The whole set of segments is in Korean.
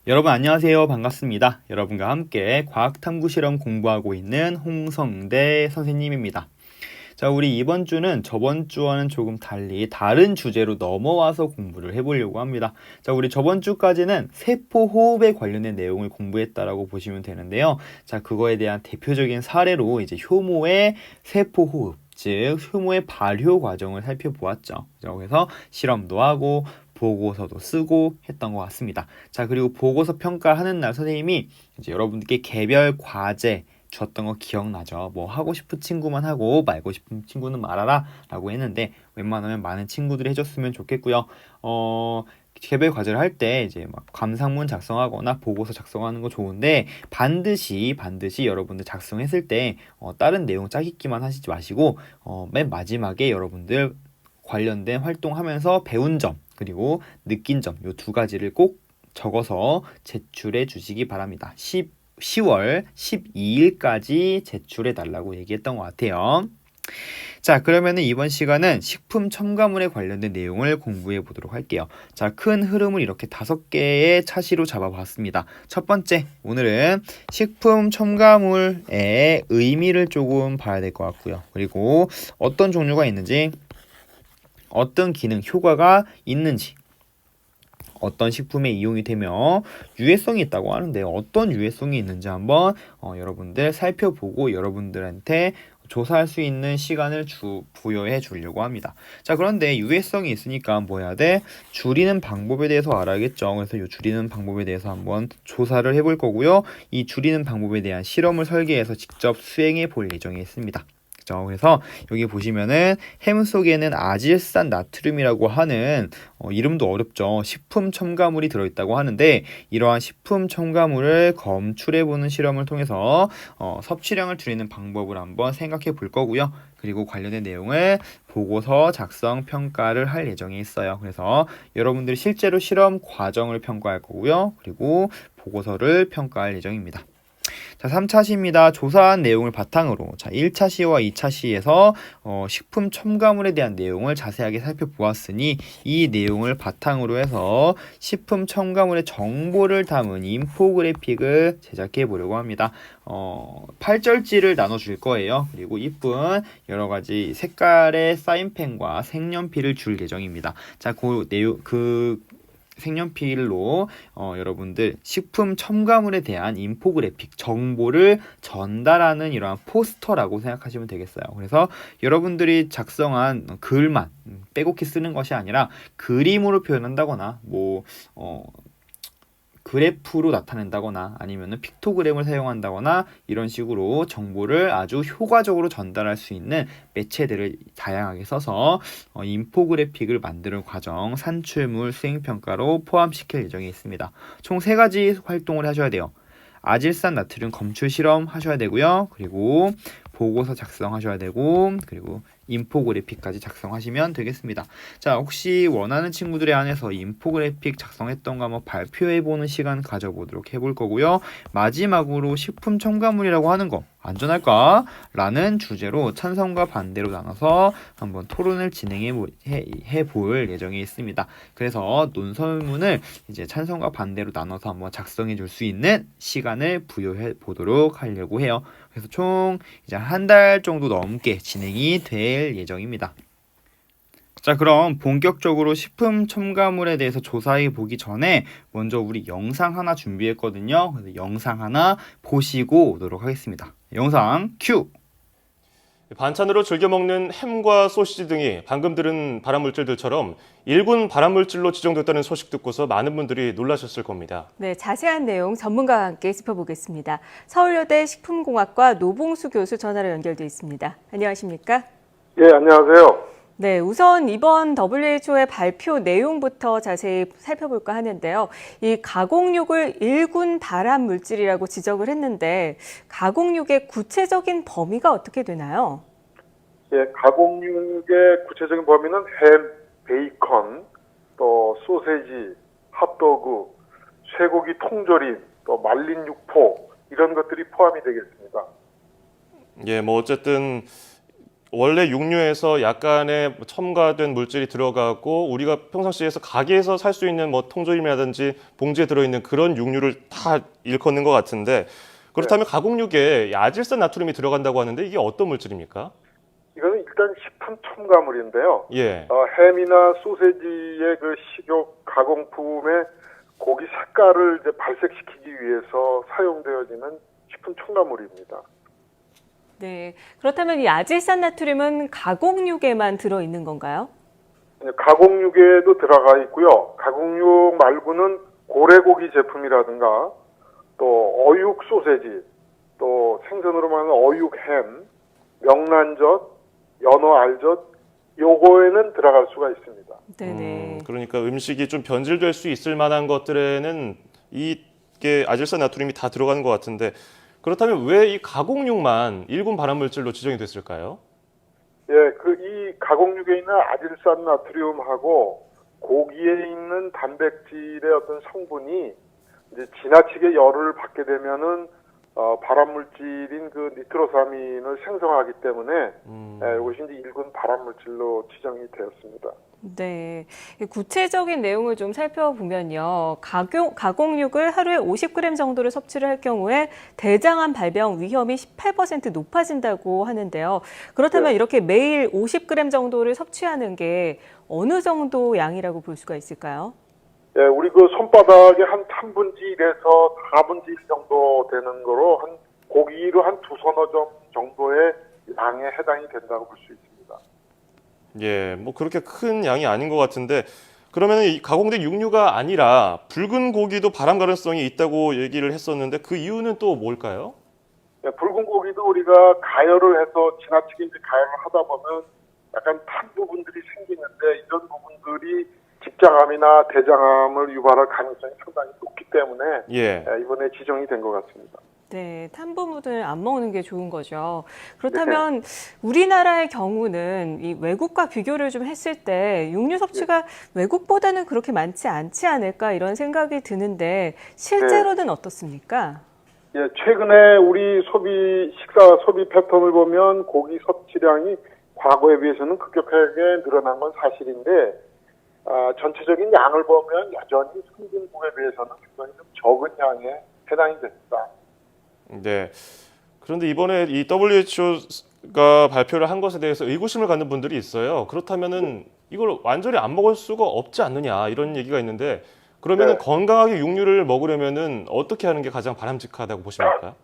여러분 안녕하세요. 반갑습니다. 여러분과 함께 과학탐구 실험 공부하고 있는 홍성대 선생님입니다. 자, 우리 이번 주는 저번 주와는 조금 달리 다른 주제로 넘어와서 공부를 해보려고 합니다. 자, 우리 저번 주까지는 세포 호흡에 관련된 내용을 공부했다라고 보시면 되는데요. 자, 그거에 대한 대표적인 사례로 이제 효모의 세포 호흡, 즉 효모의 발효 과정을 살펴보았죠. 그래서 실험도 하고 보고서도 쓰고 했던 것 같습니다. 자, 그리고 보고서 평가하는 날 선생님이 이제 여러분들께 개별 과제 줬던 거 기억나죠? 뭐 하고 싶은 친구만 하고 말고 싶은 친구는 말아라 라고 했는데 웬만하면 많은 친구들이 해줬으면 좋겠고요. 개별 과제를 할 때 이제 막 감상문 작성하거나 보고서 작성하는 거 좋은데 반드시 여러분들 작성했을 때 다른 내용 짜깁기만 하시지 마시고 맨 마지막에 여러분들 관련된 활동하면서 배운 점 그리고 느낀 점 요 두 가지를 꼭 적어서 제출해 주시기 바랍니다. 10월 12일까지 제출해 달라고 얘기했던 것 같아요. 자, 그러면은 이번 시간은 식품 첨가물에 관련된 내용을 공부해 보도록 할게요. 자, 큰 흐름을 이렇게 5개의 차시로 잡아봤습니다. 첫 번째, 오늘은 식품 첨가물의 의미를 조금 봐야 될 것 같고요. 그리고 어떤 종류가 있는지, 어떤 기능, 효과가 있는지, 어떤 식품에 이용이 되며 유해성이 있다고 하는데요. 어떤 유해성이 있는지 한번 여러분들 살펴보고 여러분들한테 조사할 수 있는 시간을 부여해 주려고 합니다. 자, 그런데 유해성이 있으니까 뭐 해야 돼? 줄이는 방법에 대해서 알아야겠죠. 그래서 이 줄이는 방법에 대해서 한번 조사를 해볼 거고요. 이 줄이는 방법에 대한 실험을 설계해서 직접 수행해 볼 예정이 있습니다. 그래서 여기 보시면은 햄 속에는 아질산 나트륨이라고 하는 이름도 어렵죠. 식품 첨가물이 들어있다고 하는데 이러한 식품 첨가물을 검출해보는 실험을 통해서 섭취량을 줄이는 방법을 한번 생각해 볼 거고요. 그리고 관련된 내용을 보고서 작성 평가를 할 예정이 있어요. 그래서 여러분들이 실제로 실험 과정을 평가할 거고요. 그리고 보고서를 평가할 예정입니다. 자, 3차시입니다. 조사한 내용을 바탕으로 자, 1차시와 2차시에서 식품 첨가물에 대한 내용을 자세하게 살펴보았으니 이 내용을 바탕으로 해서 식품 첨가물의 정보를 담은 인포그래픽을 제작해 보려고 합니다. 8절지를 나눠줄 거예요. 그리고 이쁜 여러가지 색깔의 사인펜과 색연필을 줄 예정입니다. 자, 그 색연필로 여러분들 식품 첨가물에 대한 인포그래픽 정보를 전달하는 이러한 포스터라고 생각하시면 되겠어요. 그래서 여러분들이 작성한 글만 빼곡히 쓰는 것이 아니라 그림으로 표현한다거나 그래프로 나타낸다거나 아니면은 픽토그램을 사용한다거나 이런 식으로 정보를 아주 효과적으로 전달할 수 있는 매체들을 다양하게 써서 인포그래픽을 만드는 과정 산출물 수행평가로 포함시킬 예정이 있습니다. 총 3가지 활동을 하셔야 돼요. 아질산 나트륨 검출 실험 하셔야 되고요. 그리고 보고서 작성하셔야 되고 그리고 인포그래픽까지 작성하시면 되겠습니다. 자, 혹시 원하는 친구들에 한해서 인포그래픽 작성했던 거 한번 발표해보는 시간 가져보도록 해볼 거고요. 마지막으로 식품 첨가물이라고 하는 거 안전할까? 라는 주제로 찬성과 반대로 나눠서 한번 토론을 진행해 볼 예정이 있습니다. 그래서 논설문을 이제 찬성과 반대로 나눠서 한번 작성해 줄 수 있는 시간을 부여해 보도록 하려고 해요. 그래서 총 이제 한 달 정도 넘게 진행이 될 예정입니다. 자, 그럼 본격적으로 식품 첨가물에 대해서 조사해 보기 전에 먼저 우리 영상 하나 준비했거든요. 그래서 영상 하나 보시고 오도록 하겠습니다. 영상 큐! 반찬으로 즐겨 먹는 햄과 소시지 등이 방금 들은 발암물질들처럼 1군 발암물질로 지정됐다는 소식 듣고서 많은 분들이 놀라셨을 겁니다. 네, 자세한 내용 전문가와 함께 짚어보겠습니다. 서울여대 식품공학과 노봉수 교수 전화로 연결돼 있습니다. 안녕하십니까? 예, 안녕하세요. 네, 우선 이번 WHO의 발표 내용부터 자세히 살펴볼까 하는데요. 이 가공육을 1군 발암 물질이라고 지적을 했는데 가공육의 구체적인 범위가 어떻게 되나요? 예, 가공육의 구체적인 범위는 햄, 베이컨, 또 소세지, 핫도그, 쇠고기 통조림, 또 말린 육포 이런 것들이 포함이 되겠습니다. 예, 어쨌든 원래 육류에서 약간의 첨가된 물질이 들어가고 우리가 평상시에서 가게에서 살 수 있는 뭐 통조림이라든지 봉지에 들어있는 그런 육류를 다 일컫는 것 같은데 그렇다면 가공육에 아질산 나트륨이 들어간다고 하는데 이게 어떤 물질입니까? 이거는 일단 식품 첨가물인데요. 예. 햄이나 소세지의 그 식욕 가공품의 고기 색깔을 이제 발색시키기 위해서 사용되어지는 식품 첨가물입니다. 네. 그렇다면 이 아질산 나트륨은 가공육에만 들어있는 건가요? 가공육에도 들어가 있고요. 가공육 말고는 고래고기 제품이라든가 또 어육 소세지, 또 생선으로 말하는 어육 햄, 명란젓, 연어 알젓 요거에는 들어갈 수가 있습니다. 네네. 그러니까 음식이 좀 변질될 수 있을 만한 것들에는 이게 아질산 나트륨이 다 들어가는 것 같은데 그렇다면 왜 이 가공육만 1군 발암물질로 지정이 됐을까요? 예, 이 가공육에 있는 아질산 나트륨하고 고기에 있는 단백질의 어떤 성분이 이제 지나치게 열을 받게 되면은 발암물질인 그 니트로사민을 생성하기 때문에 이것이 이제 1군 발암물질로 지정이 되었습니다. 네. 구체적인 내용을 좀 살펴보면요. 가공육을 하루에 50g 정도를 섭취를 할 경우에 대장암 발병 위험이 18% 높아진다고 하는데요. 그렇다면 네. 이렇게 매일 50g 정도를 섭취하는 게 어느 정도 양이라고 볼 수가 있을까요? 예, 우리 그 손바닥의 한 3분의 1에서 4분의 1 정도 되는 거로 한 고기로 한 두서너 점 정도의 양에 해당이 된다고 볼 수 있습니다. 예, 뭐 그렇게 큰 양이 아닌 것 같은데 그러면 이 가공된 육류가 아니라 붉은 고기도 발암 가능성이 있다고 얘기를 했었는데 그 이유는 또 뭘까요? 예, 붉은 고기도 우리가 가열을 해서 지나치게 이제 가열을 하다 보면 약간 탄 부분들이 생기는데 이런 부분들이 직장암이나 대장암을 유발할 가능성이 상당히 높기 때문에 예. 이번에 지정이 된 것 같습니다. 네, 탄수화물을 안 먹는 게 좋은 거죠. 그렇다면 우리나라의 경우는 이 외국과 비교를 좀 했을 때 육류 섭취가 외국보다는 그렇게 많지 않지 않을까 이런 생각이 드는데 실제로는 어떻습니까? 예, 최근에 우리 식사 소비 패턴을 보면 고기 섭취량이 과거에 비해서는 급격하게 늘어난 건 사실인데 전체적인 양을 보면 여전히 선진국에 비해서는 굉장히 좀 적은 양에 해당이 됩니다. 네. 그런데 이번에 이 WHO가 발표를 한 것에 대해서 의구심을 갖는 분들이 있어요. 그렇다면은 이걸 완전히 안 먹을 수가 없지 않느냐 이런 얘기가 있는데 그러면은 건강하게 육류를 먹으려면은 어떻게 하는 게 가장 바람직하다고 보십니까?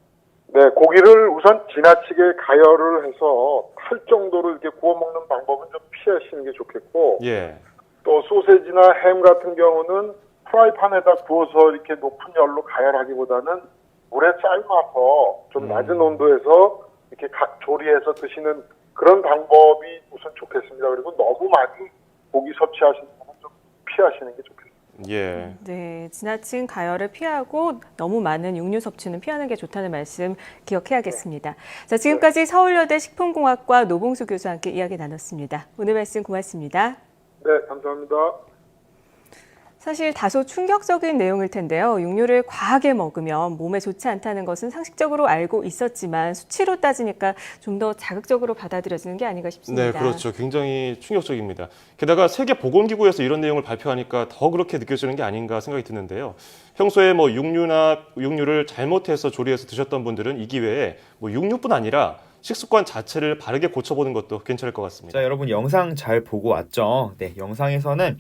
네, 고기를 우선 지나치게 가열을 해서 탈 정도로 이렇게 구워 먹는 방법은 좀 피하시는 게 좋겠고, 예. 또 소세지나 햄 같은 경우는 프라이팬에다 구워서 이렇게 높은 열로 가열하기보다는 물에 삶아서 좀 낮은 온도에서 이렇게 조리해서 드시는 그런 방법이 우선 좋겠습니다. 그리고 너무 많이 고기 섭취하시는 분은 좀 피하시는 게 좋겠습니다. 예. 네, 지나친 가열을 피하고 너무 많은 육류 섭취는 피하는 게 좋다는 말씀 기억해야겠습니다. 자, 지금까지 서울여대 식품공학과 노봉수 교수와 함께 이야기 나눴습니다. 오늘 말씀 고맙습니다. 네, 감사합니다. 사실 다소 충격적인 내용일 텐데요. 육류를 과하게 먹으면 몸에 좋지 않다는 것은 상식적으로 알고 있었지만 수치로 따지니까 좀 더 자극적으로 받아들여지는 게 아닌가 싶습니다. 네, 그렇죠. 굉장히 충격적입니다. 게다가 세계보건기구에서 이런 내용을 발표하니까 더 그렇게 느껴지는 게 아닌가 생각이 드는데요. 평소에 뭐 육류를 잘못해서 조리해서 드셨던 분들은 이 기회에 뭐 육류뿐 아니라 식습관 자체를 바르게 고쳐보는 것도 괜찮을 것 같습니다. 자, 여러분 영상 잘 보고 왔죠? 네, 영상에서는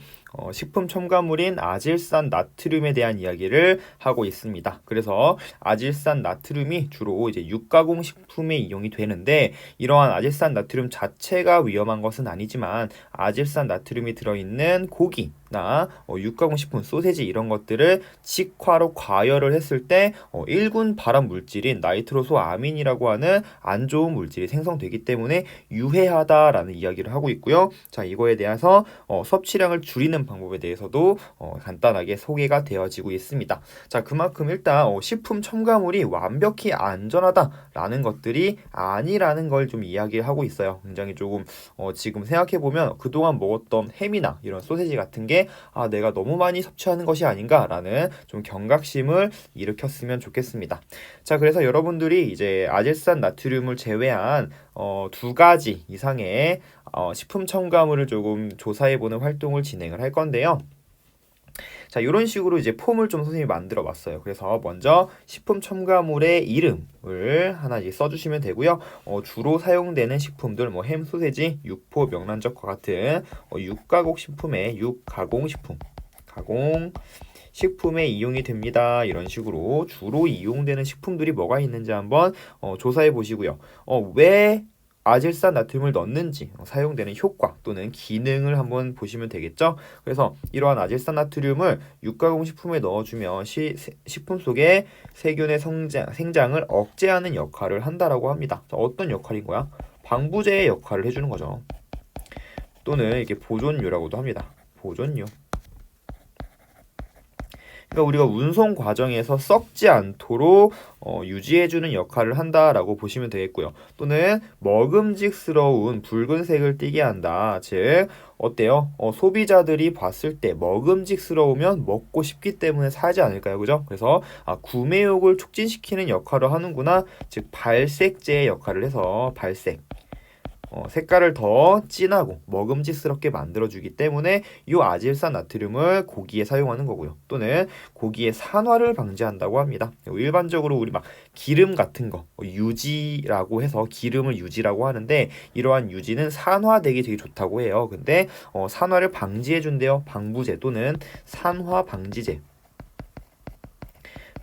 식품 첨가물인 아질산 나트륨에 대한 이야기를 하고 있습니다. 그래서 아질산 나트륨이 주로 이제 육가공 식품에 이용이 되는데 이러한 아질산 나트륨 자체가 위험한 것은 아니지만 아질산 나트륨이 들어있는 고기나 육가공 식품, 소세지 이런 것들을 직화로 과열을 했을 때 1군 발암 물질인 나이트로소아민이라고 하는 안 좋은 물질이 생성되기 때문에 유해하다라는 이야기를 하고 있고요. 자, 이거에 대해서 섭취량을 줄이는 쓰는 방법에 대해서도 간단하게 소개가 되어지고 있습니다. 자, 그만큼 일단 식품 첨가물이 완벽히 안전하다라는 것들이 아니라는 걸 좀 이야기하고 있어요. 굉장히 조금 지금 생각해보면 그동안 먹었던 햄이나 이런 소세지 같은 게 내가 너무 많이 섭취하는 것이 아닌가라는 좀 경각심을 일으켰으면 좋겠습니다. 자, 그래서 여러분들이 이제 아질산 나트륨을 제외한 2가지 이상의 식품 첨가물을 조금 조사해보는 활동을 진행을 할 건데요. 자, 이런 식으로 이제 폼을 좀 선생님이 만들어 봤어요. 그래서 먼저 식품 첨가물의 이름을 하나 이제 써주시면 되고요. 주로 사용되는 식품들, 뭐 햄, 소세지, 육포, 명란젓과 같은 육가공 식품의 육가공 식품, 가공 식품에 이용이 됩니다. 이런 식으로 주로 이용되는 식품들이 뭐가 있는지 한번 조사해 보시고요. 왜 아질산 나트륨을 넣는지 사용되는 효과 또는 기능을 한번 보시면 되겠죠. 그래서 이러한 아질산 나트륨을 육가공 식품에 넣어주면 식품 속에 세균의 생장을 억제하는 역할을 한다라고 합니다. 자, 어떤 역할인 거야? 방부제의 역할을 해주는 거죠. 또는 이게 보존료라고도 합니다. 보존료. 그러니까 우리가 운송 과정에서 썩지 않도록 유지해주는 역할을 한다라고 보시면 되겠고요. 또는 먹음직스러운 붉은색을 띠게 한다. 즉 어때요? 소비자들이 봤을 때 먹음직스러우면 먹고 싶기 때문에 사지 않을까요? 그죠? 그래서 구매욕을 촉진시키는 역할을 하는구나. 즉 발색제의 역할을 해서 발색. 색깔을 더 진하고 먹음직스럽게 만들어주기 때문에 이 아질산 나트륨을 고기에 사용하는 거고요. 또는 고기의 산화를 방지한다고 합니다. 일반적으로 우리 막 기름 같은 거 유지라고 해서 기름을 유지라고 하는데 이러한 유지는 산화되기 되게 좋다고 해요. 근데 산화를 방지해준대요. 방부제 또는 산화 방지제.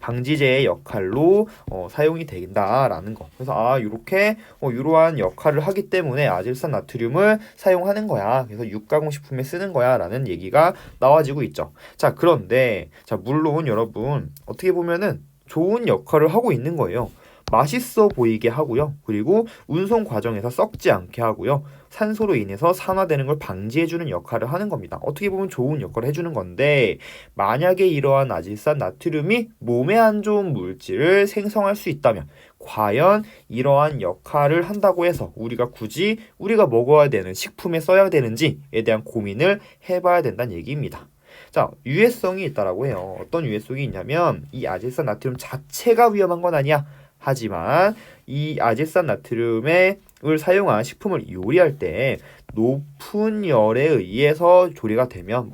방지제의 역할로 사용이 된다라는 거. 그래서 이렇게 이러한 역할을 하기 때문에 아질산 나트륨을 사용하는 거야. 그래서 육가공 식품에 쓰는 거야라는 얘기가 나와지고 있죠. 자, 그런데 물론 여러분 어떻게 보면은 좋은 역할을 하고 있는 거예요. 맛있어 보이게 하고요. 그리고 운송 과정에서 썩지 않게 하고요. 산소로 인해서 산화되는 걸 방지해주는 역할을 하는 겁니다. 어떻게 보면 좋은 역할을 해주는 건데 만약에 이러한 아질산 나트륨이 몸에 안 좋은 물질을 생성할 수 있다면 과연 이러한 역할을 한다고 해서 우리가 굳이 우리가 먹어야 되는 식품에 써야 되는지에 대한 고민을 해봐야 된다는 얘기입니다. 자, 유해성이 있다라고 해요. 어떤 유해성이 있냐면 이 아질산 나트륨 자체가 위험한 건 아니야. 하지만 이 아질산 나트륨을 사용한 식품을 요리할 때 높은 열에 의해서 조리가 되면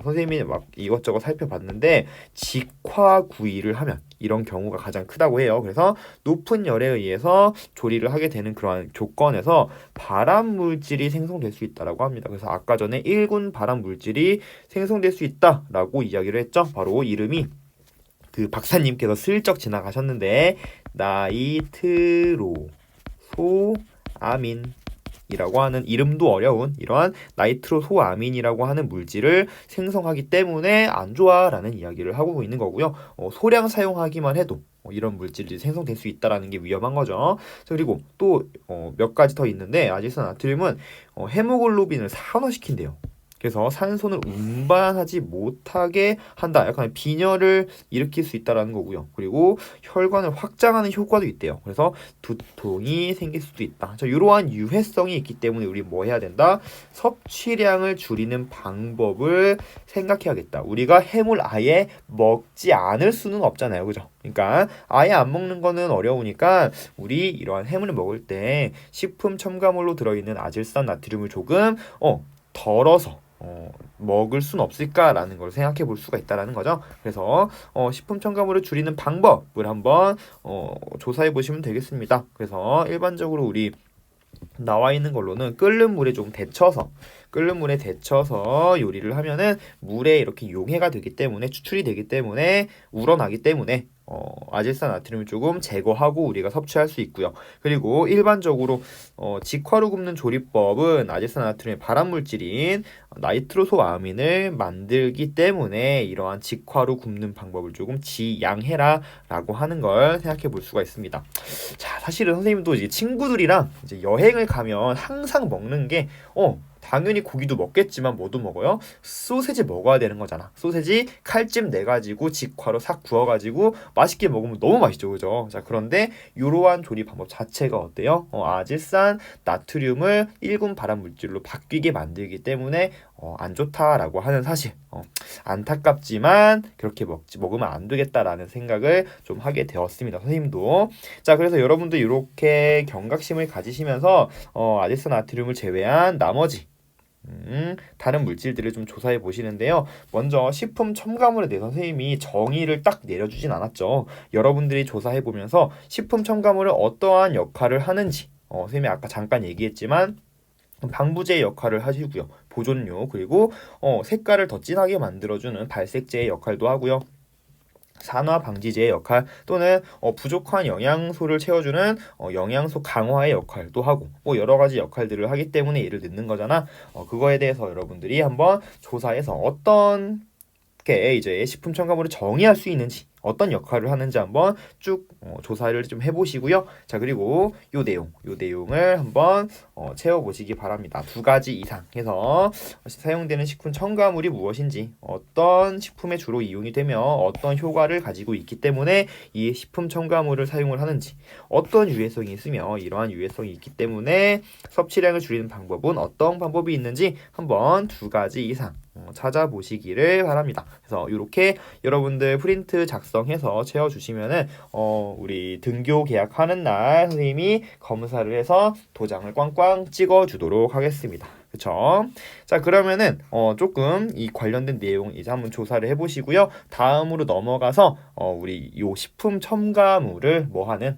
선생님이 막 이것저것 살펴봤는데 직화구이를 하면 이런 경우가 가장 크다고 해요. 그래서 높은 열에 의해서 조리를 하게 되는 그러한 조건에서 발암 물질이 생성될 수 있다라고 합니다. 그래서 아까 전에 1군 발암 물질이 생성될 수 있다라고 이야기를 했죠. 바로 이름이 그 박사님께서 슬쩍 지나가셨는데 나이트로소아민이라고 하는 이름도 어려운 이러한 나이트로소아민이라고 하는 물질을 생성하기 때문에 안 좋아라는 이야기를 하고 있는 거고요. 소량 사용하기만 해도 이런 물질이 생성될 수 있다라는 게 위험한 거죠. 그리고 또 몇 가지 더 있는데 아질산 나트륨은 헤모글로빈을 산화시킨대요. 그래서 산소는 운반하지 못하게 한다. 약간 빈혈을 일으킬 수 있다라는 거고요. 그리고 혈관을 확장하는 효과도 있대요. 그래서 두통이 생길 수도 있다. 자, 이러한 유해성이 있기 때문에 우리 뭐 해야 된다? 섭취량을 줄이는 방법을 생각해야겠다. 우리가 햄을 아예 먹지 않을 수는 없잖아요. 그죠? 그러니까 아예 안 먹는 거는 어려우니까 우리 이러한 햄을 먹을 때 식품 첨가물로 들어있는 아질산 나트륨을 조금 덜어서 먹을 순 없을까라는 걸 생각해 볼 수가 있다라는 거죠. 그래서 식품 첨가물을 줄이는 방법을 한번 조사해 보시면 되겠습니다. 그래서 일반적으로 우리 나와 있는 걸로는 끓는 물에 좀 데쳐서 요리를 하면은 물에 이렇게 용해가 되기 때문에 추출이 되기 때문에 우러나기 때문에 아질산 나트륨을 조금 제거하고 우리가 섭취할 수 있고요. 그리고 일반적으로 직화로 굽는 조리법은 아질산 나트륨의 발암 물질인 나이트로소아민을 만들기 때문에 이러한 직화로 굽는 방법을 조금 지양해라라고 하는 걸 생각해 볼 수가 있습니다. 자, 사실은 선생님도 이제 친구들이랑 이제 여행을 가면 항상 먹는 게 당연히 고기도 먹겠지만 뭐도 먹어요? 소세지 먹어야 되는 거잖아. 소세지 칼집 내가지고 직화로 싹 구워가지고 맛있게 먹으면 너무 맛있죠, 그죠? 자, 그런데 이러한 조리 방법 자체가 어때요? 아질산 나트륨을 1군 발암 물질로 바뀌게 만들기 때문에 안 좋다라고 하는 사실. 안타깝지만 그렇게 먹으면 안 되겠다라는 생각을 좀 하게 되었습니다, 선생님도. 자, 그래서 여러분도 이렇게 경각심을 가지시면서 아질산 나트륨을 제외한 나머지 다른 물질들을 좀 조사해 보시는데요. 먼저 식품 첨가물에 대해서 선생님이 정의를 딱 내려주진 않았죠. 여러분들이 조사해 보면서 식품 첨가물은 어떠한 역할을 하는지 선생님이 아까 잠깐 얘기했지만 방부제 역할을 하시고요. 보존료, 그리고 색깔을 더 진하게 만들어주는 발색제의 역할도 하고요. 산화 방지제의 역할, 또는 부족한 영양소를 채워주는 영양소 강화의 역할도 하고, 뭐 여러 가지 역할들을 하기 때문에 얘를 넣는 거잖아. 그거에 대해서 여러분들이 한번 조사해서 어떤 게 이제 식품 첨가물을 정의할 수 있는지, 어떤 역할을 하는지 한번 쭉 조사를 좀 해보시고요. 자, 그리고 요 내용을 한번 채워보시기 바랍니다. 2가지 이상 해서 사용되는 식품 첨가물이 무엇인지, 어떤 식품에 주로 이용이 되며 어떤 효과를 가지고 있기 때문에 이 식품 첨가물을 사용을 하는지, 어떤 유해성이 있으며 이러한 유해성이 있기 때문에 섭취량을 줄이는 방법은 어떤 방법이 있는지 한번 2가지 이상 찾아보시기를 바랍니다. 그래서 이렇게 여러분들 프린트 작성해서 채워주시면은 우리 등교 계약하는 날 선생님이 검사를 해서 도장을 꽝꽝 찍어주도록 하겠습니다. 그쵸? 자, 그러면은 조금 이 관련된 내용 이제 한번 조사를 해보시고요. 다음으로 넘어가서 우리 요 식품 첨가물을 뭐하는,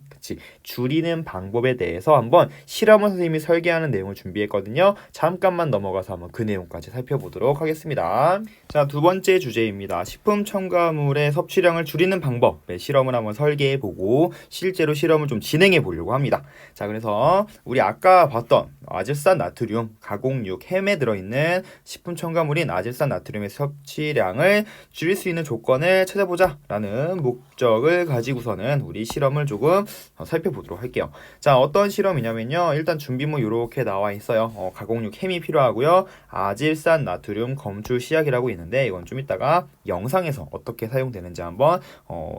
줄이는 방법에 대해서 한번 실험을 선생님이 설계하는 내용을 준비했거든요. 잠깐만 넘어가서 한번 그 내용까지 살펴보도록 하겠습니다. 자, 2번째 주제입니다. 식품 첨가물의 섭취량을 줄이는 방법의 실험을 한번 설계해보고 실제로 실험을 좀 진행해 보려고 합니다. 자, 그래서 우리 아까 봤던 아질산 나트륨, 가공육, 햄에 들어있는 식품 첨가물인 아질산 나트륨의 섭취량을 줄일 수 있는 조건을 찾아보자 라는 목적을 가지고서는 우리 실험을 조금 살펴보도록 할게요. 자, 어떤 실험이냐면요. 일단 준비물 이렇게 나와 있어요. 가공육 햄이 필요하고요. 아질산 나트륨 검출 시약이라고 있는데 이건 좀 이따가 영상에서 어떻게 사용되는지 한번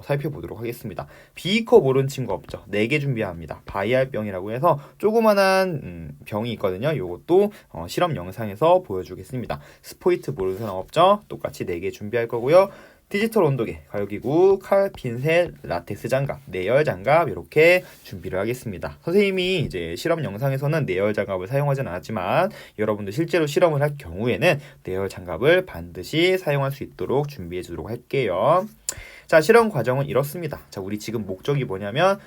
살펴보도록 하겠습니다. 비커 모르는 친구 없죠? 4개 준비합니다. 바이알병이라고 해서 조그만한 병이 있거든요. 이것도 실험 영상에서 보여주겠습니다. 스포이트 모르는 사람 없죠? 똑같이 4개 준비할 거고요. 디지털 온도계, 가열기구, 칼, 핀셋, 라텍스 장갑, 내열 장갑 이렇게 준비를 하겠습니다. 선생님이 이제 실험 영상에서는 내열 장갑을 사용하진 않았지만 여러분들 실제로 실험을 할 경우에는 내열 장갑을 반드시 사용할 수 있도록 준비해 주도록 할게요. 자, 실험 과정은 이렇습니다. 자, 우리 지금 목적이 뭐냐면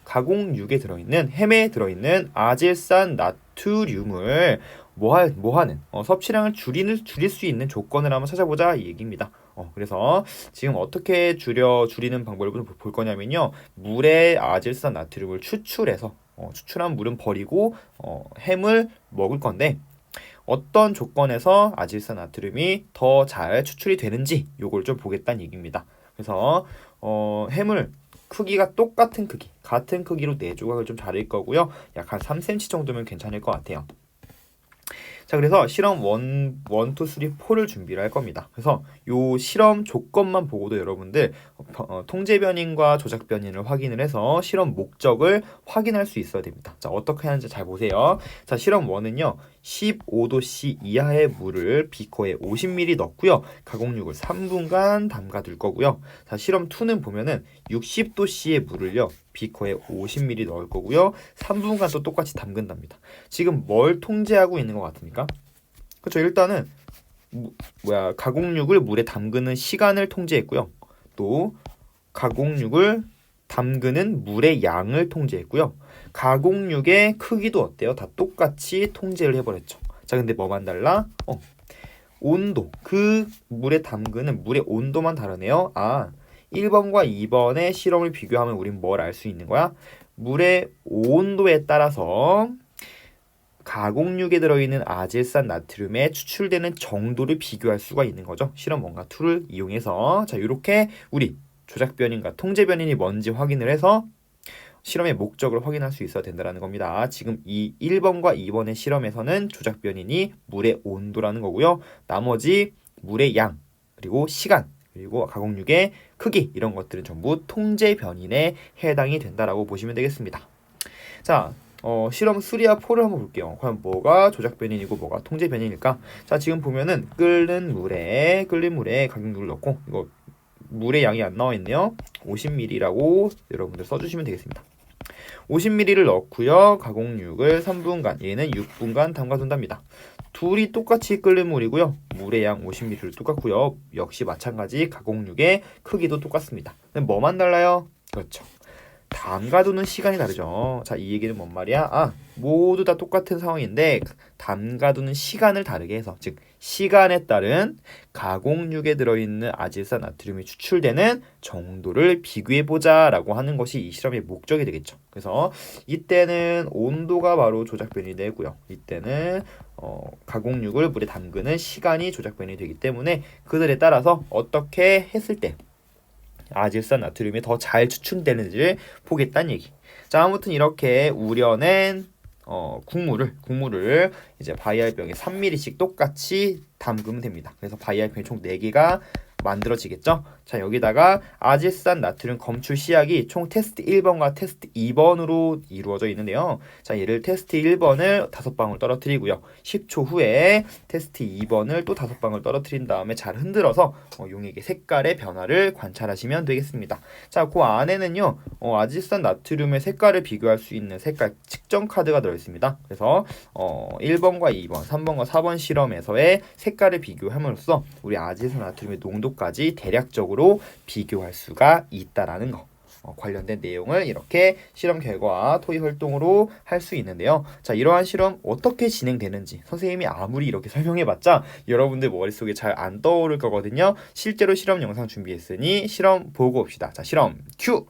가공육에 들어있는, 햄에 들어있는 아질산 나트륨을 뭐하는 섭취량을 줄일 수 있는 조건을 한번 찾아보자 이 얘기입니다. 그래서 지금 어떻게 줄이는 방법을 볼 거냐면요. 물에 아질산 나트륨을 추출해서 추출한 물은 버리고 햄을 먹을 건데 어떤 조건에서 아질산 나트륨이 더 잘 추출이 되는지 요걸 좀 보겠다는 얘기입니다. 그래서 햄을 크기가 똑같은 크기, 같은 크기로 4조각을 좀 자를 거고요. 약 한 3cm 정도면 괜찮을 것 같아요. 자, 그래서 실험 1, 2, 3, 4를 준비를 할 겁니다. 그래서 요 실험 조건만 보고도 여러분들 통제 변인과 조작 변인을 확인을 해서 실험 목적을 확인할 수 있어야 됩니다. 자, 어떻게 하는지 잘 보세요. 자, 실험 1은요. 15도씨 이하의 물을 비커에 50ml 넣고요. 가공육을 3분간 담가둘 거고요. 자, 실험 2는 보면은 60도씨의 물을요. 비커에 50ml 넣을 거고요. 3분간 또 똑같이 담근답니다. 지금 뭘 통제하고 있는 것 같습니까? 그렇죠. 일단은 가공육을 물에 담그는 시간을 통제했고요. 또 가공육을 담그는 물의 양을 통제했고요. 가공육의 크기도 어때요? 다 똑같이 통제를 해버렸죠. 자, 근데 뭐만 달라? 온도. 그 물에 담그는 물의 온도만 다르네요. 1번과 2번의 실험을 비교하면 우린 뭘 알 수 있는 거야? 물의 온도에 따라서 가공육에 들어있는 아질산 나트륨에 추출되는 정도를 비교할 수가 있는 거죠. 실험 1과 2를 이용해서. 자, 이렇게 우리 조작 변인과 통제 변인이 뭔지 확인을 해서 실험의 목적을 확인할 수 있어야 된다는 겁니다. 지금 이 1번과 2번의 실험에서는 조작 변인이 물의 온도라는 거고요. 나머지 물의 양, 그리고 시간, 그리고 가공육의 크기 이런 것들은 전부 통제 변인에 해당이 된다라고 보시면 되겠습니다. 자, 실험 3와 4를 한번 볼게요. 과연 뭐가 조작 변인이고 뭐가 통제 변인일까? 자, 지금 보면은 끓는 물에 가공육을 넣고 이거 물의 양이 안 나와 있네요. 50ml라고 여러분들 써주시면 되겠습니다. 50ml를 넣고요. 가공육을 3분간, 얘는 6분간 담가둔답니다. 둘이 똑같이 끓는 물이고요. 물의 양 50ml를 똑같고요. 역시 마찬가지 가공육의 크기도 똑같습니다. 근데 뭐만 달라요? 그렇죠. 담가두는 시간이 다르죠. 자, 이 얘기는 뭔 말이야? 모두 다 똑같은 상황인데 담가두는 시간을 다르게 해서, 즉 시간에 따른 가공육에 들어있는 아질산 나트륨이 추출되는 정도를 비교해보자 라고 하는 것이 이 실험의 목적이 되겠죠. 그래서 이때는 온도가 바로 조작 변이 되고요. 이때는 가공육을 물에 담그는 시간이 조작 변이 되기 때문에 그들에 따라서 어떻게 했을 때 아질산 나트륨이 더 잘 추출되는지를 보겠다는 얘기. 자, 아무튼 이렇게 우려낸 국물을 이제 바이알병에 3ml씩 똑같이 담그면 됩니다. 그래서 바이알병이 총 4개가 만들어지겠죠. 자, 여기다가 아질산 나트륨 검출 시약이 총 테스트 1번과 테스트 2번으로 이루어져 있는데요. 자, 얘를 테스트 1번을 5방울 떨어뜨리고요. 10초 후에 테스트 2번을 또 5방울 떨어뜨린 다음에 잘 흔들어서 용액의 색깔의 변화를 관찰하시면 되겠습니다. 자, 그 안에는요, 아질산 나트륨의 색깔을 비교할 수 있는 색깔 측정 카드가 들어있습니다. 그래서 1번과 2번, 3번과 4번 실험에서의 색깔을 비교함으로써 우리 아질산 나트륨의 농도까지 대략적으로 비교할 수가 있다라는 거. 관련된 내용을 이렇게 실험 결과와 토의 활동으로 할 수 있는데요. 자, 이러한 실험 어떻게 진행되는지 선생님이 아무리 이렇게 설명해봤자 여러분들 머릿속에 잘 안 떠오를 거거든요. 실제로 실험 영상 준비했으니 실험 보고 옵시다. 자, 실험 큐!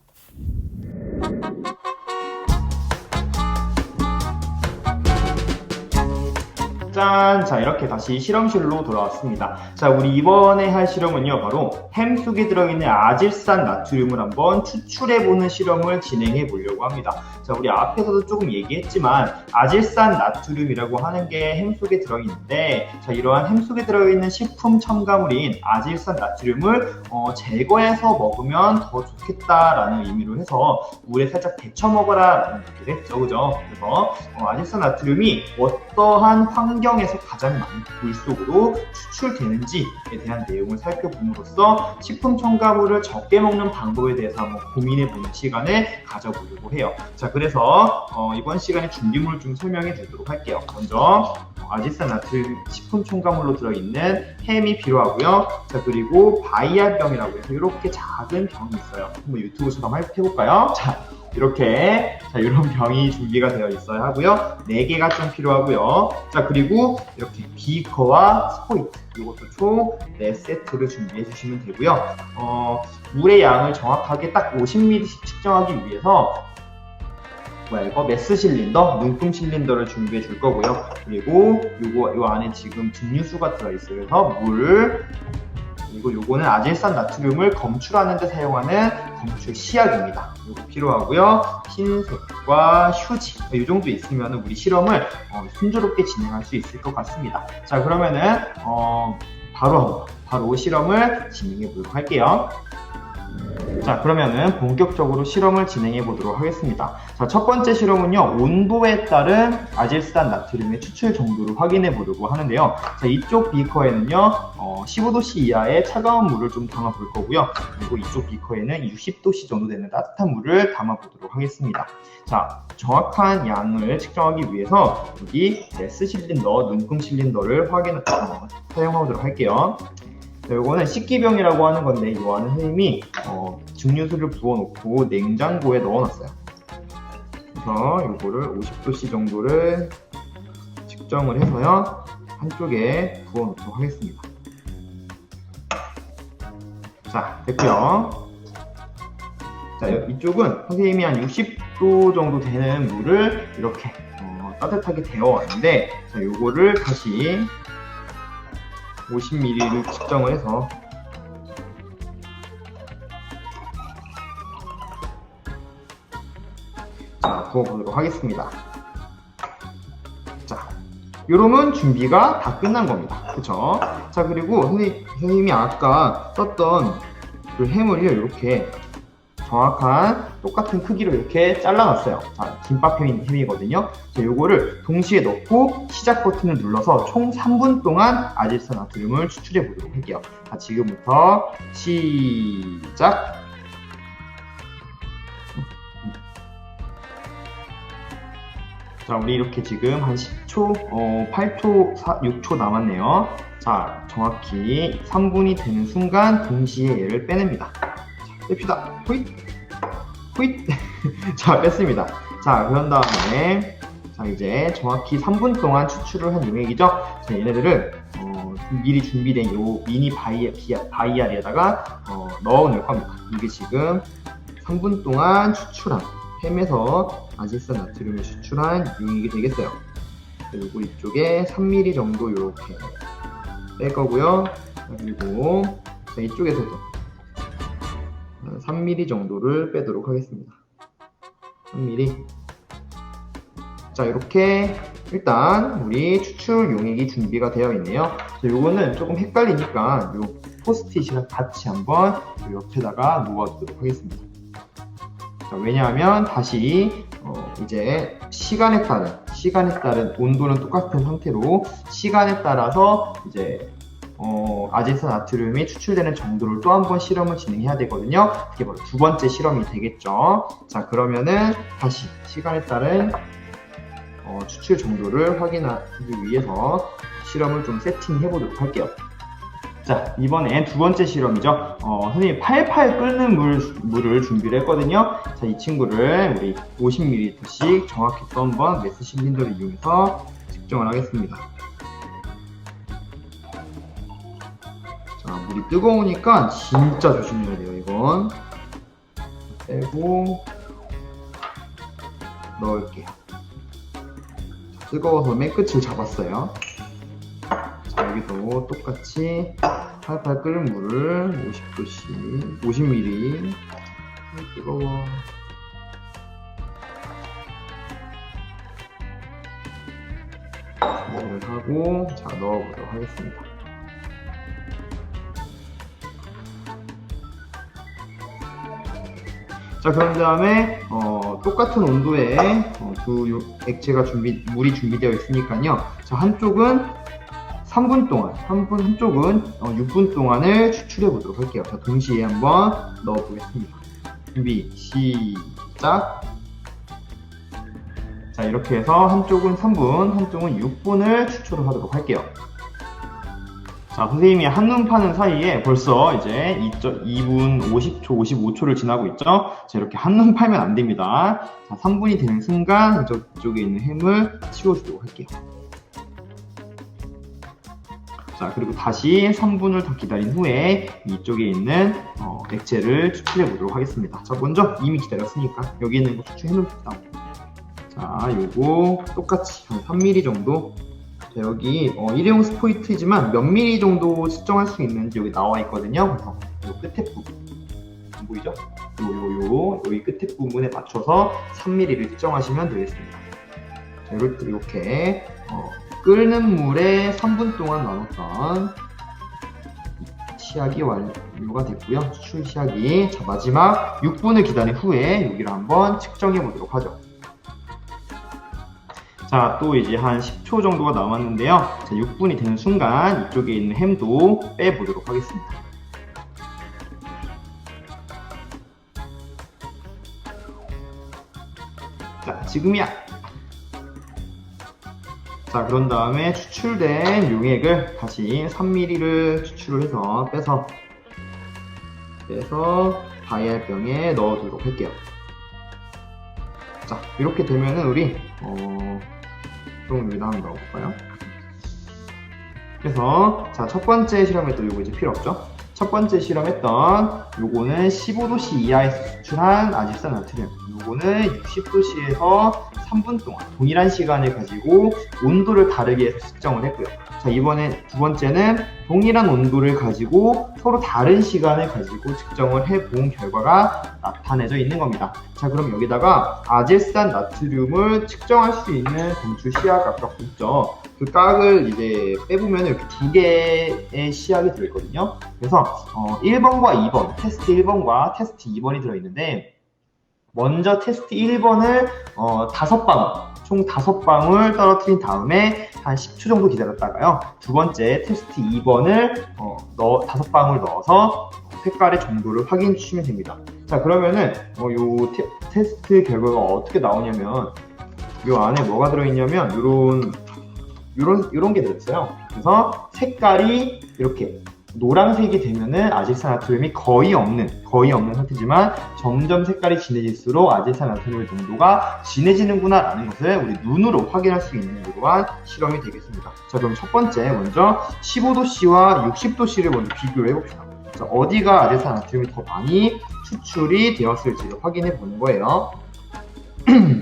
짠! 자, 이렇게 다시 실험실로 돌아왔습니다. 자, 우리 이번에 할 실험은요, 바로 햄 속에 들어있는 아질산 나트륨을 한번 추출해보는 실험을 진행해 보려고 합니다. 자, 우리 앞에서도 조금 얘기했지만 아질산 나트륨이라고 하는 게 햄 속에 들어있는데, 자, 이러한 햄 속에 들어있는 식품 첨가물인 아질산 나트륨을 제거해서 먹으면 더 좋겠다라는 의미로 해서 물에 살짝 데쳐 먹어라 라는 얘기를 했죠. 그죠? 그래서 아질산 나트륨이 어떠한 환경에서 가장 많이 물 속으로 추출되는지에 대한 내용을 살펴봄으로써 식품 첨가물을 적게 먹는 방법에 대해서 한번 고민해보는 시간을 가져보려고 해요. 자, 그래서 이번 시간에 준비물을 좀 설명해 드리도록 할게요. 먼저 아질산 나트륨 식품 첨가물로 들어있는 햄이 필요하고요. 자, 그리고 바이알병이라고 해서 이렇게 작은 병이 있어요. 한번 유튜브처럼 해볼까요? 자, 이렇게 이런 병이 준비가 되어 있어야 하고요. 4개가 좀 필요하고요. 자, 그리고 이렇게 비커와 스포이트, 이것도 총 4세트를 준비해 주시면 되고요. 물의 양을 정확하게 딱 50ml씩 측정하기 위해서 이거 메스 실린더, 눈금 실린더를 준비해 줄 거고요. 그리고 요 안에 지금 증류수가 들어있어요. 그래서 물, 그리고 요거는 아질산 나트륨을 검출하는 데 사용하는 검출 시약입니다. 요거 필요하고요. 흰색과 휴지, 이 정도 있으면 우리 실험을 순조롭게 진행할 수 있을 것 같습니다. 자, 그러면은 바로 실험을 진행해 보도록 할게요. 자, 그러면은 본격적으로 실험을 진행해 보도록 하겠습니다. 자, 첫 번째 실험은요, 온도에 따른 아질산 나트륨의 추출 정도를 확인해 보려고 하는데요. 자, 이쪽 비커에는요, 15도씨 이하의 차가운 물을 좀 담아 볼 거고요. 그리고 이쪽 비커에는 60도씨 정도 되는 따뜻한 물을 담아 보도록 하겠습니다. 자, 정확한 양을 측정하기 위해서 여기 메스 실린더, 눈금 실린더를 사용하도록 할게요. 자, 요거는 식기병이라고 하는 건데, 이 안에 선생님이 증류수를 부어놓고 냉장고에 넣어놨어요. 그래서 요거를 50도씨 정도를 측정을 해서요, 한쪽에 부어놓도록 하겠습니다. 자, 됐고요. 자, 이쪽은 선생님이 한 60도 정도 되는 물을 이렇게 따뜻하게 데워왔는데, 자, 요거를 다시 50ml를 측정을 해서 자, 부어보도록 하겠습니다. 자, 요러면 준비가 다 끝난 겁니다. 그쵸? 자, 그리고 선생님이 아까 썼던 그 해물을 이렇게 정확한 똑같은 크기로 이렇게 잘라놨어요. 자, 김밥 햄이거든요. 자, 요거를 동시에 넣고 시작 버튼을 눌러서 총 3분 동안 아질산나트륨을 추출해 보도록 할게요. 자, 지금부터 시작! 자, 우리 이렇게 지금 한 10초, 8초, 6초 남았네요. 자, 정확히 3분이 되는 순간 동시에 얘를 빼냅니다. 자, 뺍시다. 호잇! 호잇! 자, 뺐습니다. 자, 그런 다음에, 자, 이제 정확히 3분 동안 추출을 한 용액이죠? 자, 얘네들을, 미리 준비된 요 미니 바이알에다가, 넣어 놓을 겁니다. 이게 지금 3분 동안 추출한, 햄에서 아질산나트륨을 추출한 용액이 되겠어요. 그리고 이쪽에 3ml 정도 이렇게 뺄 거고요. 그리고 자, 이쪽에서도 3ml 정도를 빼도록 하겠습니다. 3ml. 자, 이렇게 일단 우리 추출 용액이 준비가 되어 있네요. 자, 요거는 조금 헷갈리니까 요 포스트잇이랑 같이 한번 요 옆에다가 놓아두도록 하겠습니다. 자, 왜냐하면 다시 이제 시간에 따른 온도는 똑같은 상태로 시간에 따라서 이제 아질산나트륨이 추출되는 정도를 또 한 번 실험을 진행해야 되거든요. 그게 바로 두 번째 실험이 되겠죠. 자, 그러면은 다시 시간에 따른 추출 정도를 확인하기 위해서 실험을 좀 세팅해 보도록 할게요. 자, 이번엔 두 번째 실험이죠. 선생님이 팔팔 끓는 물을 준비를 했거든요. 자, 이 친구를 우리 50ml씩 정확히 또 한번 메스 실린더를 이용해서 측정을 하겠습니다. 자, 물이 뜨거우니까 진짜 조심해야 돼요, 이건. 빼고 넣을게요. 자, 뜨거워서 맨 끝을 잡았어요. 자, 여기도 똑같이 팔팔 끓는 물을 50도씨, 50ml. 뜨거워. 준비를 하고, 자, 넣어보도록 하겠습니다. 자, 그런 다음에 똑같은 온도에 두 액체가 물이 준비되어 있으니까요. 자, 한쪽은 3분 동안, 한쪽은 6분 동안을 추출해 보도록 할게요. 자, 동시에 한번 넣어 보겠습니다. 준비, 시작! 자, 이렇게 해서 한쪽은 3분, 한쪽은 6분을 추출을 하도록 할게요. 자, 선생님이 한눈 파는 사이에 벌써 이제 2분 50초, 55초를 지나고 있죠? 자, 이렇게 한눈 팔면 안 됩니다. 자, 3분이 되는 순간 저쪽에 있는 햄을 치워주도록 할게요. 자, 그리고 다시 3분을 더 기다린 후에 이쪽에 있는 액체를 추출해 보도록 하겠습니다. 자, 먼저 이미 기다렸으니까 여기 있는 거 추출해 놓읍시다. 자, 요거 똑같이 한 3mm 정도. 자, 여기 일회용 스포이트지만 몇 미리 정도 측정할 수 있는지 여기 나와 있거든요. 그래서 요 끝에 부분 안 보이죠? 여기 끝에 부분에 맞춰서 3mm를 측정하시면 되겠습니다. 자, 이렇게 끓는 물에 3분 동안 남았던 시약이 완료가 됐고요. 추출 시약이. 자, 마지막 6분을 기다린 후에 여기를 한번 측정해 보도록 하죠. 자, 또 이제 한 10초 정도가 남았는데요. 자, 6분이 되는 순간 이쪽에 있는 햄도 빼보도록 하겠습니다. 자, 지금이야! 자, 그런 다음에 추출된 용액을 다시 3ml를 추출을 해서 빼서 바이알병에 넣어두도록 할게요. 자, 이렇게 되면은 우리 그럼 여기다 한번 넣어볼까요? 그래서 자, 첫 번째 실험했던 요거 이제 필요 없죠? 첫 번째 실험했던 요거는 15도씨 이하에서 추출한 아질산나트륨, 요거는 60도씨에서 3분 동안 동일한 시간을 가지고 온도를 다르게 해서 측정을 했고요. 자, 이번에 두 번째는 동일한 온도를 가지고 서로 다른 시간을 가지고 측정을 해본 결과가 나타내져 있는 겁니다. 자, 그럼 여기다가 아질산 나트륨을 측정할 수 있는 검출 시약 아까 보셨죠? 그 깍을 이제 빼보면 이렇게 두 개의 시약이 들어있거든요. 그래서 1번과 2번, 테스트 1번과 테스트 2번이 들어있는데, 먼저 테스트 1번을 5방울, 총 5방울 떨어뜨린 다음에 한 10초 정도 기다렸다가요. 두 번째 테스트 2번을 5방울 넣어서 색깔의 정도를 확인해 주시면 됩니다. 자, 그러면은 요 테스트 결과가 어떻게 나오냐면, 요 안에 뭐가 들어있냐면 요런 게 들어있어요. 그래서 색깔이 이렇게 노란색이 되면은 아질산 나트륨이 거의 없는 상태지만, 점점 색깔이 진해질수록 아질산 나트륨의 농도가 진해지는구나 라는 것을 우리 눈으로 확인할 수 있는 이러한 실험이 되겠습니다. 자, 그럼 첫 번째 먼저 15도씨와 60도씨를 먼저 비교를 해봅시다. 자, 어디가 아질산 나트륨이 더 많이 추출이 되었을지를 확인해 보는 거예요.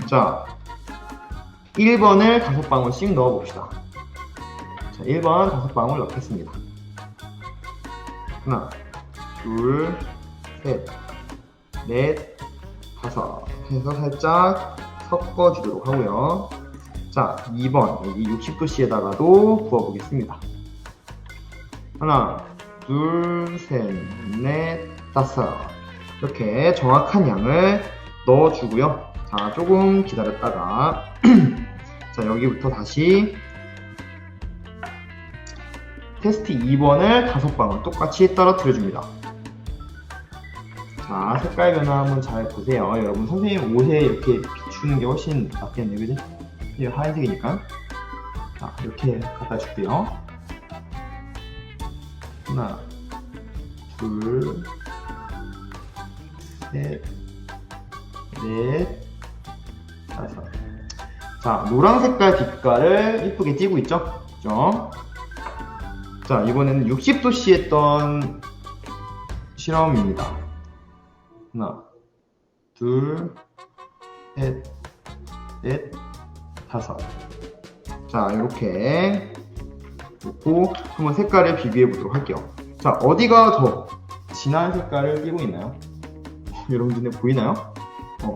자, 1번을 5방울씩 넣어봅시다. 자, 1번 5방울 넣겠습니다. 하나, 둘, 셋, 넷, 5 해서 살짝 섞어주도록 하고요. 자, 2번 여기 60도씨에다가도 부어보겠습니다. 하나, 둘, 셋, 넷, 5 이렇게 정확한 양을 넣어주고요. 자, 조금 기다렸다가 자, 여기부터 다시 테스트 2번을 5방울 똑같이 떨어뜨려줍니다. 자, 색깔 변화 한번 잘 보세요. 여러분, 선생님 옷에 이렇게 비추는 게 훨씬 낫겠네요, 그죠? 이게 하얀색이니까. 자, 이렇게 갖다 줄게요. 하나, 둘, 셋, 넷, 5. 자, 노란 색깔 빛깔을 이쁘게 띄고 있죠? 그죠? 자, 이번에는 60도씨 했던 실험입니다. 하나, 둘, 셋, 넷, 5. 자, 이렇게 놓고 한번 색깔을 비교해 보도록 할게요. 자, 어디가 더 진한 색깔을 띄고 있나요? 여러분 눈에 보이나요?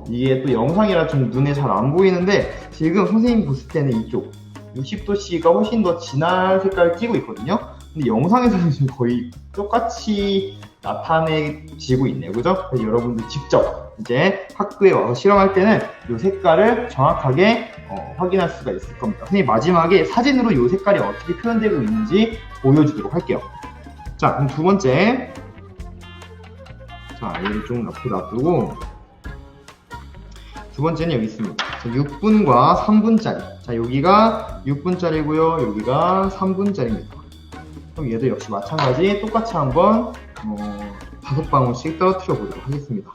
이게 또 영상이라 좀 눈에 잘 안 보이는데, 지금 선생님 보실 때는 이쪽 60도씨가 훨씬 더 진한 색깔을 띄고 있거든요. 근데 영상에서는 지금 거의 똑같이 나타내지고 있네요. 그죠? 그래서 여러분들 직접 이제 학교에 와서 실험할 때는 이 색깔을 정확하게 확인할 수가 있을 겁니다. 선생님 마지막에 사진으로 이 색깔이 어떻게 표현되고 있는지 보여주도록 할게요. 자, 그럼 두 번째. 자, 얘를 좀 앞에 놔두고 두 번째는 여기 있습니다. 자, 6분과 3분짜리. 자, 여기가 6분짜리고요. 여기가 3분짜리입니다. 그럼 얘도 역시 마찬가지 똑같이 한번 5방울씩 떨어뜨려 보도록 하겠습니다.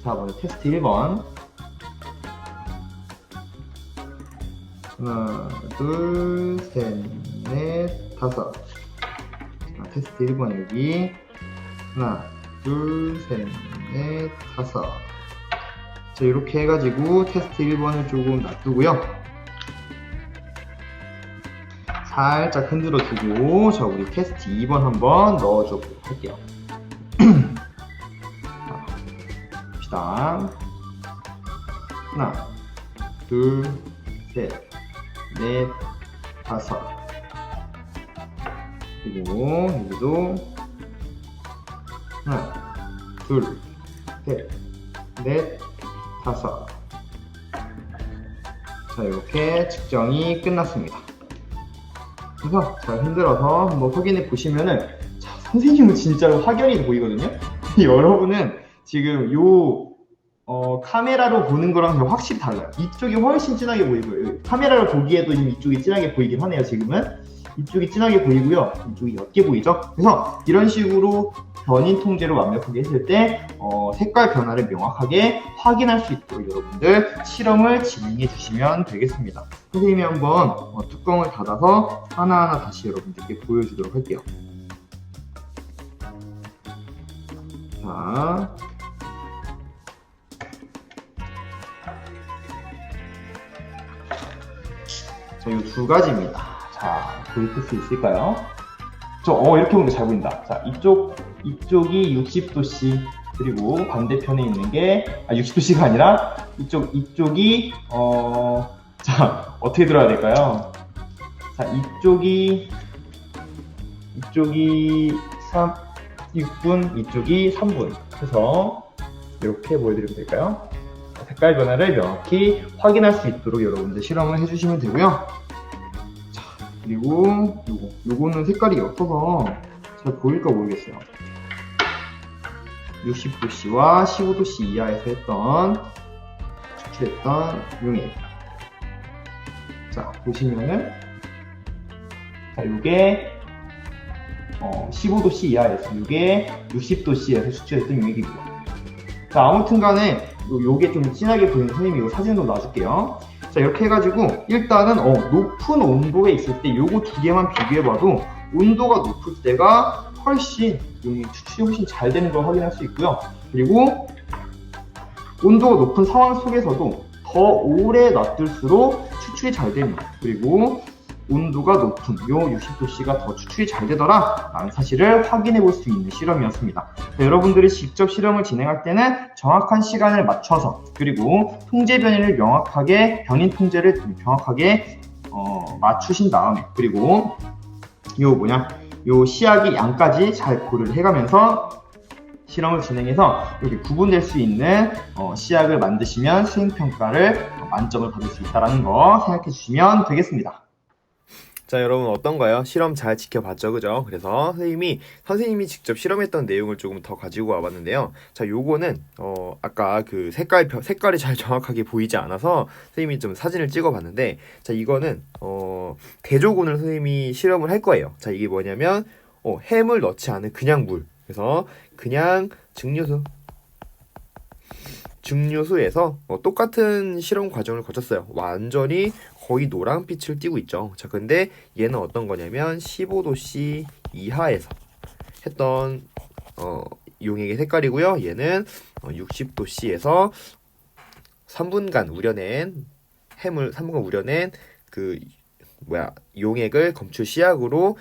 자, 먼저 테스트 1번. 하나, 둘, 셋, 넷, 5. 자, 테스트 1번 여기. 하나, 둘, 셋, 넷, 5. 자, 이렇게 해가지고 테스트 1번을 조금 놔두고요. 살짝 흔들어 주고, 자, 우리 테스트 2번 한번 넣어줘 보도록 할게요. 봅시다. 하나, 둘, 셋, 넷, 5. 그리고 여기도 하나, 둘, 셋, 넷, 5. 자, 이렇게 측정이 끝났습니다. 그래서 잘 흔들어서 한번 확인해 보시면은, 자, 선생님은 진짜로 확연히 보이거든요. 여러분은 지금 요 카메라로 보는 거랑 확실히 달라요. 이쪽이 훨씬 진하게 보이고요. 카메라로 보기에도 이쪽이 진하게 보이긴 하네요. 지금은 이쪽이 진하게 보이고요. 이쪽이 옅게 보이죠. 그래서 이런 식으로 변인 통제로 완벽하게 했을 때 색깔 변화를 명확하게 확인할 수 있도록 여러분들 실험을 진행해 주시면 되겠습니다. 선생님이 한번 뚜껑을 닫아서 하나하나 다시 여러분들께 보여주도록 할게요. 자, 이 두 가지입니다. 자, 보실 수 있을까요? 이렇게 보면 잘 보인다. 자, 이쪽이 60도씨, 그리고 반대편에 있는 게, 60도씨가 아니라, 이쪽이, 자, 어떻게 들어야 될까요? 자, 이쪽이 6분, 이쪽이 3분. 해서, 이렇게 보여드리면 될까요? 색깔 변화를 명확히 확인할 수 있도록 여러분들 실험을 해주시면 되고요. 자, 그리고 요거는 색깔이 옅어서 잘 보일까 모르겠어요. 60도씨와 15도씨 이하에서 추출했던 용액. 자, 보시면은, 자, 요게 15도씨 이하에서, 요게 60도씨에서 추출했던 용액이고요. 자, 아무튼 간에 요게 좀 진하게 보이는 선생님이 요 사진도 놔줄게요. 자, 이렇게 해가지고 일단은 높은 온도에 있을 때 요거 두 개만 비교해봐도 온도가 높을 때가 훨씬 추출이 훨씬 잘 되는 걸 확인할 수 있고요. 그리고 온도가 높은 상황 속에서도 더 오래 놔둘수록 추출이 잘 됩니다. 그리고 온도가 높은 요 60도씨가 더 추출이 잘 되더라 라는 사실을 확인해 볼 수 있는 실험이었습니다. 여러분들이 직접 실험을 진행할 때는 정확한 시간을 맞춰서, 그리고 통제 변이를 명확하게, 변인 통제를 명확하게 맞추신 다음에, 그리고 요 시약의 양까지 잘 고려를 해가면서 실험을 진행해서 이렇게 구분될 수 있는 시약을 만드시면 수행평가를 만점을 받을 수 있다는 거 생각해 주시면 되겠습니다. 자, 여러분 어떤가요? 실험 잘 지켜봤죠, 그죠? 그래서 선생님이 직접 실험했던 내용을 조금 더 가지고 와봤는데요. 자, 요거는 아까 그 색깔이 잘 정확하게 보이지 않아서 선생님이 좀 사진을 찍어봤는데, 자, 이거는 대조군을 선생님이 실험을 할 거예요. 자, 이게 뭐냐면 햄을 넣지 않은 그냥 물. 그래서 그냥 증류수에서 똑같은 실험 과정을 거쳤어요. 완전히 거의 노란빛을 띠고 있죠. 자, 근데 얘는 어떤 거냐면 15도씨 이하에서 했던 용액의 색깔이고요. 얘는 60도씨에서 3분간 우려낸 용액을 검출 시약으로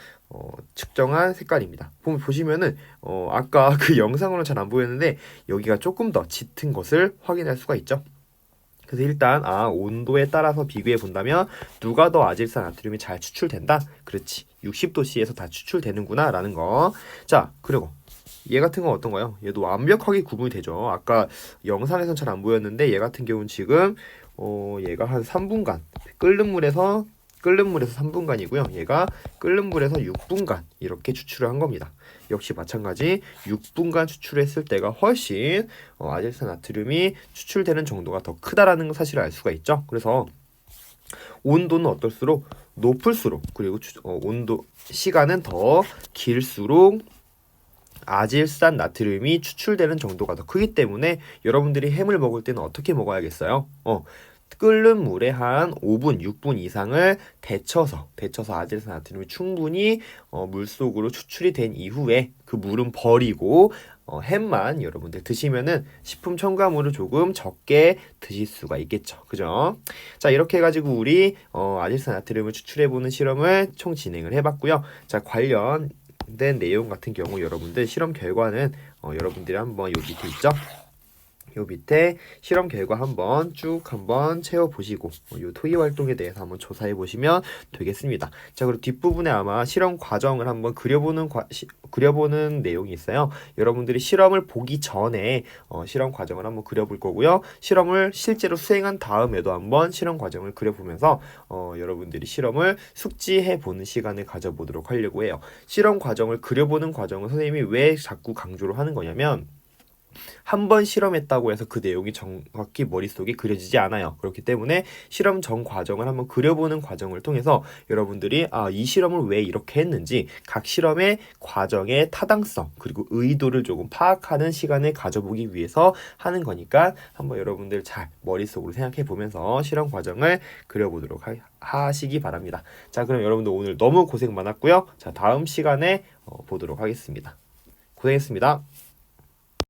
측정한 색깔입니다. 보시면은 아까 그 영상으로는 잘 안 보였는데 여기가 조금 더 짙은 것을 확인할 수가 있죠. 그래서 일단 온도에 따라서 비교해 본다면 누가 더 아질산나트륨이 잘 추출된다? 그렇지, 60도씨에서 다 추출되는구나 라는 거. 자, 그리고 얘 같은 건 어떤가요? 얘도 완벽하게 구분이 되죠. 아까 영상에선 잘 안 보였는데 얘 같은 경우는 지금 얘가 한 3분간 끓는 물에서 3분간이고요. 얘가 끓는 물에서 6분간 이렇게 추출을 한 겁니다. 역시 마찬가지 6분간 추출했을 때가 훨씬 아질산나트륨이 추출되는 정도가 더 크다라는 사실을 알 수가 있죠. 그래서 온도는 어떨수록 높을수록, 그리고 온도 시간은 더 길수록 아질산 나트륨이 추출되는 정도가 더 크기 때문에 여러분들이 햄을 먹을 때는 어떻게 먹어야겠어요? 끓는 물에 한 5분, 6분 이상을 데쳐서 아질산 나트륨이 충분히 물속으로 추출이 된 이후에 그 물은 버리고 햄만 여러분들 드시면은 식품 첨가물을 조금 적게 드실 수가 있겠죠. 그죠? 자, 이렇게 해가지고 우리 아질산 나트륨을 추출해보는 실험을 총 진행을 해봤고요. 자, 관련된 내용 같은 경우 여러분들 실험 결과는 여러분들이 한번 요 밑에 있죠? 요 밑에 실험 결과 한번 채워보시고 요 토의 활동에 대해서 한번 조사해 보시면 되겠습니다. 자, 그리고 뒷부분에 아마 실험 과정을 한번 그려보는 내용이 있어요. 여러분들이 실험을 보기 전에 실험 과정을 한번 그려볼 거고요. 실험을 실제로 수행한 다음에도 한번 실험 과정을 그려보면서 여러분들이 실험을 숙지해 보는 시간을 가져보도록 하려고 해요. 실험 과정을 그려보는 과정은 선생님이 왜 자꾸 강조를 하는 거냐면, 한 번 실험했다고 해서 그 내용이 정확히 머릿속에 그려지지 않아요. 그렇기 때문에 실험 전 과정을 한번 그려보는 과정을 통해서 여러분들이 이 실험을 왜 이렇게 했는지 각 실험의 과정의 타당성 그리고 의도를 조금 파악하는 시간을 가져보기 위해서 하는 거니까 한번 여러분들 잘 머릿속으로 생각해 보면서 실험 과정을 그려보도록 하시기 바랍니다. 자, 그럼 여러분들 오늘 너무 고생 많았고요. 자, 다음 시간에 보도록 하겠습니다. 고생했습니다.